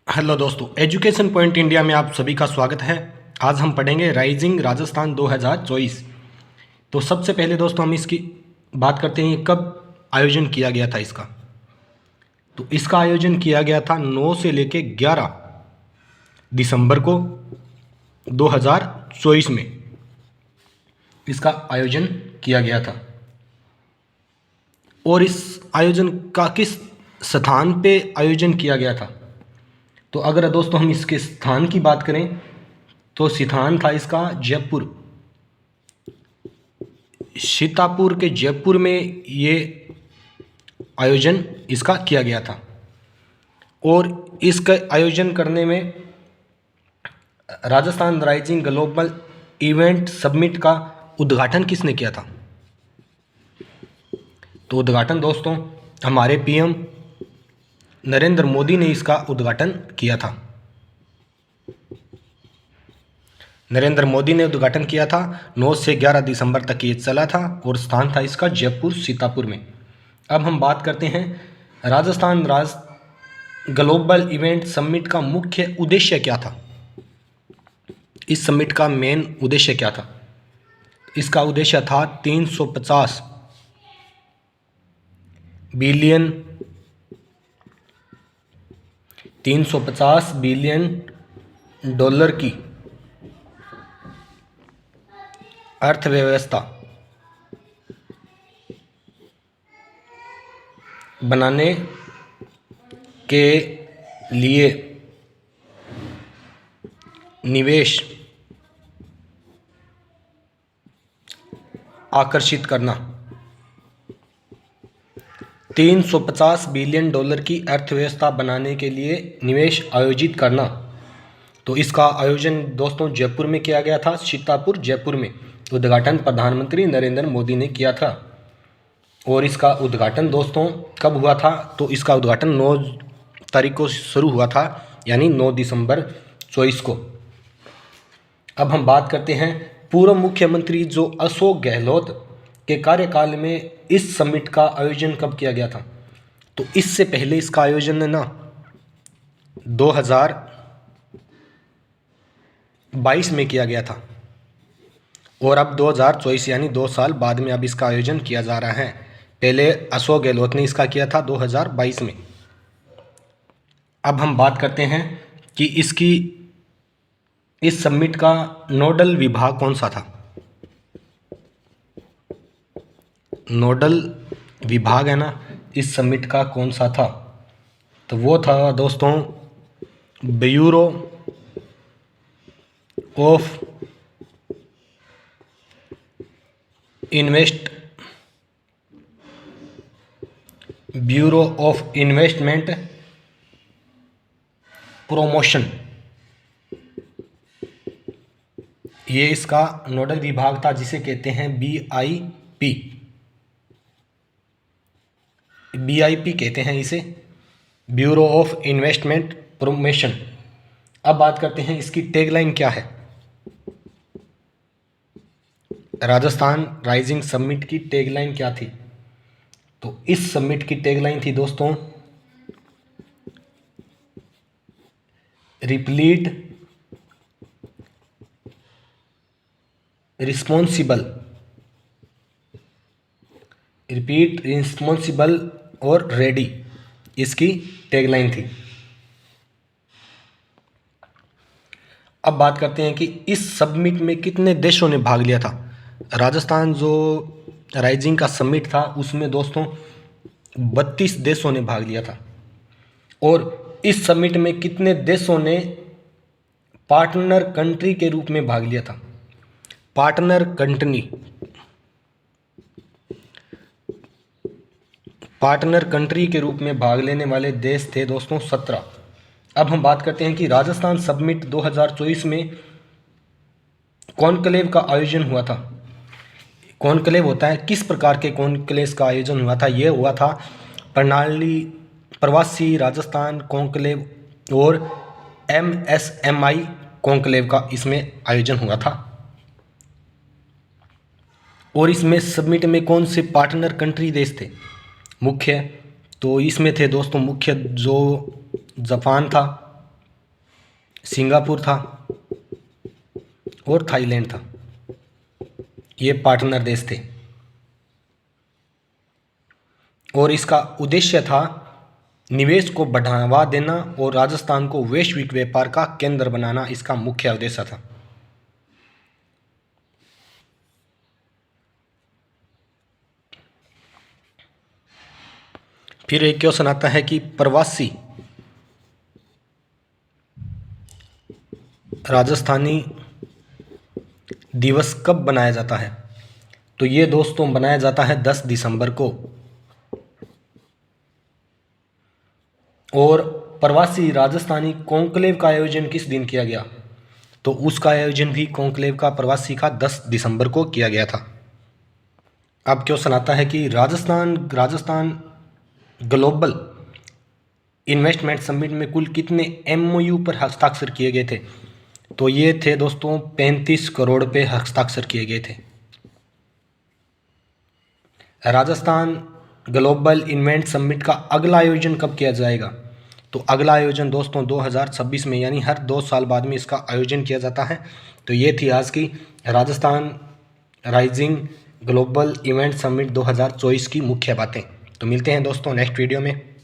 Hello दोस्तों, education point India में आप सभी का स्वागत है। आज हम पढ़ेंगे राइजिंग राजस्थान 2024। तो सबसे पहले दोस्तों हम इसकी बात करते हैं कब आयोजन किया गया था इसका। तो इसका आयोजन किया गया था 9 से लेके 11 दिसंबर को 2024 में इसका आयोजन किया गया था। और इस आयोजन का किस स्थान पे आयोजन किया गया था, तो अगर दोस्तों हम इसके स्थान की बात करें तो स्थान था इसका जयपुर। सीतापुर के जयपुर में ये आयोजन इसका किया गया था। और इसका आयोजन करने में Rajasthan rising global event summit का उद्घाटन किसने किया था? तो उद्घाटन दोस्तों हमारे पीएम नरेंद्र मोदी ने इसका उद्घाटन किया था। नरेंद्र मोदी ने उद्घाटन किया था। 9 से 11 दिसंबर तक ये चला था और स्थान था इसका जयपुर सीतापुर में। अब हम बात करते हैं राजस्थान ग्लोबल इवेंट समिट का मुख्य उद्देश्य क्या था। इस समिट का मेन उद्देश्य क्या था? इसका उद्देश्य था 350 बिलियन डॉलर की अर्थव्यवस्था बनाने के लिए निवेश आकर्षित करना। 350 बिलियन डॉलर की अर्थव्यवस्था बनाने के लिए निवेश आयोजित करना। तो इसका आयोजन दोस्तों जयपुर में किया गया था, सीतापुर जयपुर में। उद्घाटन प्रधानमंत्री नरेंद्र मोदी ने किया था। और इसका उद्घाटन दोस्तों कब हुआ था? तो इसका उद्घाटन 9 तारीख को शुरू हुआ था, यानी 9 दिसंबर 24 को। अब हम बात करते हैं पूर्व मुख्यमंत्री जो अशोक गहलोत के कार्यकाल में इस समिट का आयोजन कब किया गया था। तो इससे पहले इसका आयोजन 2022 में किया गया था और अब 2024 यानी 2 साल बाद में अब इसका आयोजन किया जा रहा है। पहले अशोक गहलोत ने इसका किया था 2022 में। अब हम बात करते हैं कि इस समिट का नोडल विभाग कौन सा था। नोडल विभाग है ना इस समिट का कौन सा था? तो वो था दोस्तों ब्यूरो ऑफ इन्वेस्टमेंट प्रमोशन। ये इसका नोडल विभाग था जिसे कहते हैं बीआईपी कहते हैं इसे, ब्यूरो ऑफ इन्वेस्टमेंट प्रमोशन। अब बात करते हैं इसकी टैगलाइन क्या है। राजस्थान राइजिंग समिट की टैगलाइन क्या थी? तो इस समिट की टैगलाइन थी दोस्तों रिपीट रिस्पॉन्सिबल और रेडी, इसकी टैगलाइन थी। अब बात करते हैं कि इस समिट में कितने देशों ने भाग लिया था। राजस्थान जो राइजिंग का समिट था उसमें दोस्तों 32 देशों ने भाग लिया था। और इस समिट में कितने देशों ने पार्टनर कंट्री के रूप में भाग लिया था? पार्टनर कंट्री के रूप में भाग लेने वाले देश थे दोस्तों 17। अब हम बात करते हैं कि राजस्थान समिट 2024 में कॉन्क्लेव का आयोजन हुआ था। कॉन्क्लेव होता है, किस प्रकार के कॉन्क्लेव का आयोजन हुआ था? ये हुआ था प्रवासी राजस्थान कॉन्क्लेव और MSMI कॉन्क्लेव का इसमें आयोजन हुआ था। और इसमें समिट में कौन से पार्टनर कंट्री देश थे मुख्य? तो इसमें थे दोस्तों मुख्य जो जापान था, सिंगापुर था और थाईलैंड था। ये पार्टनर देश थे और इसका उद्देश्य था निवेश को बढ़ावा देना और राजस्थान को वैश्विक व्यापार का केंद्र बनाना, इसका मुख्य उद्देश्य था। फिर एक क्वेश्चन आता है कि प्रवासी राजस्थानी दिवस कब बनाया जाता है? तो ये दोस्तों बनाया जाता है 10 दिसंबर को। और प्रवासी राजस्थानी कॉन्क्लेव का आयोजन किस दिन किया गया? तो उसका आयोजन भी कॉन्क्लेव का प्रवासी का 10 दिसंबर को किया गया था। अब क्वेश्चन आता है कि राजस्थान ग्लोबल इन्वेस्टमेंट समिट में कुल कितने एमओयू पर हस्ताक्षर किए गए थे? तो ये थे दोस्तों 35 करोड़ पे हस्ताक्षर किए गए थे। राजस्थान ग्लोबल इन्वेंट समिट का अगला आयोजन कब किया जाएगा? तो अगला आयोजन दोस्तों 2026 में, यानी हर 2 साल बाद में इसका आयोजन किया जाता है। तो ये थी आज की Rajasthan rising global event summit 2024 की मुख्य बातें। तो मिलते हैं दोस्तों नेक्स्ट वीडियो में।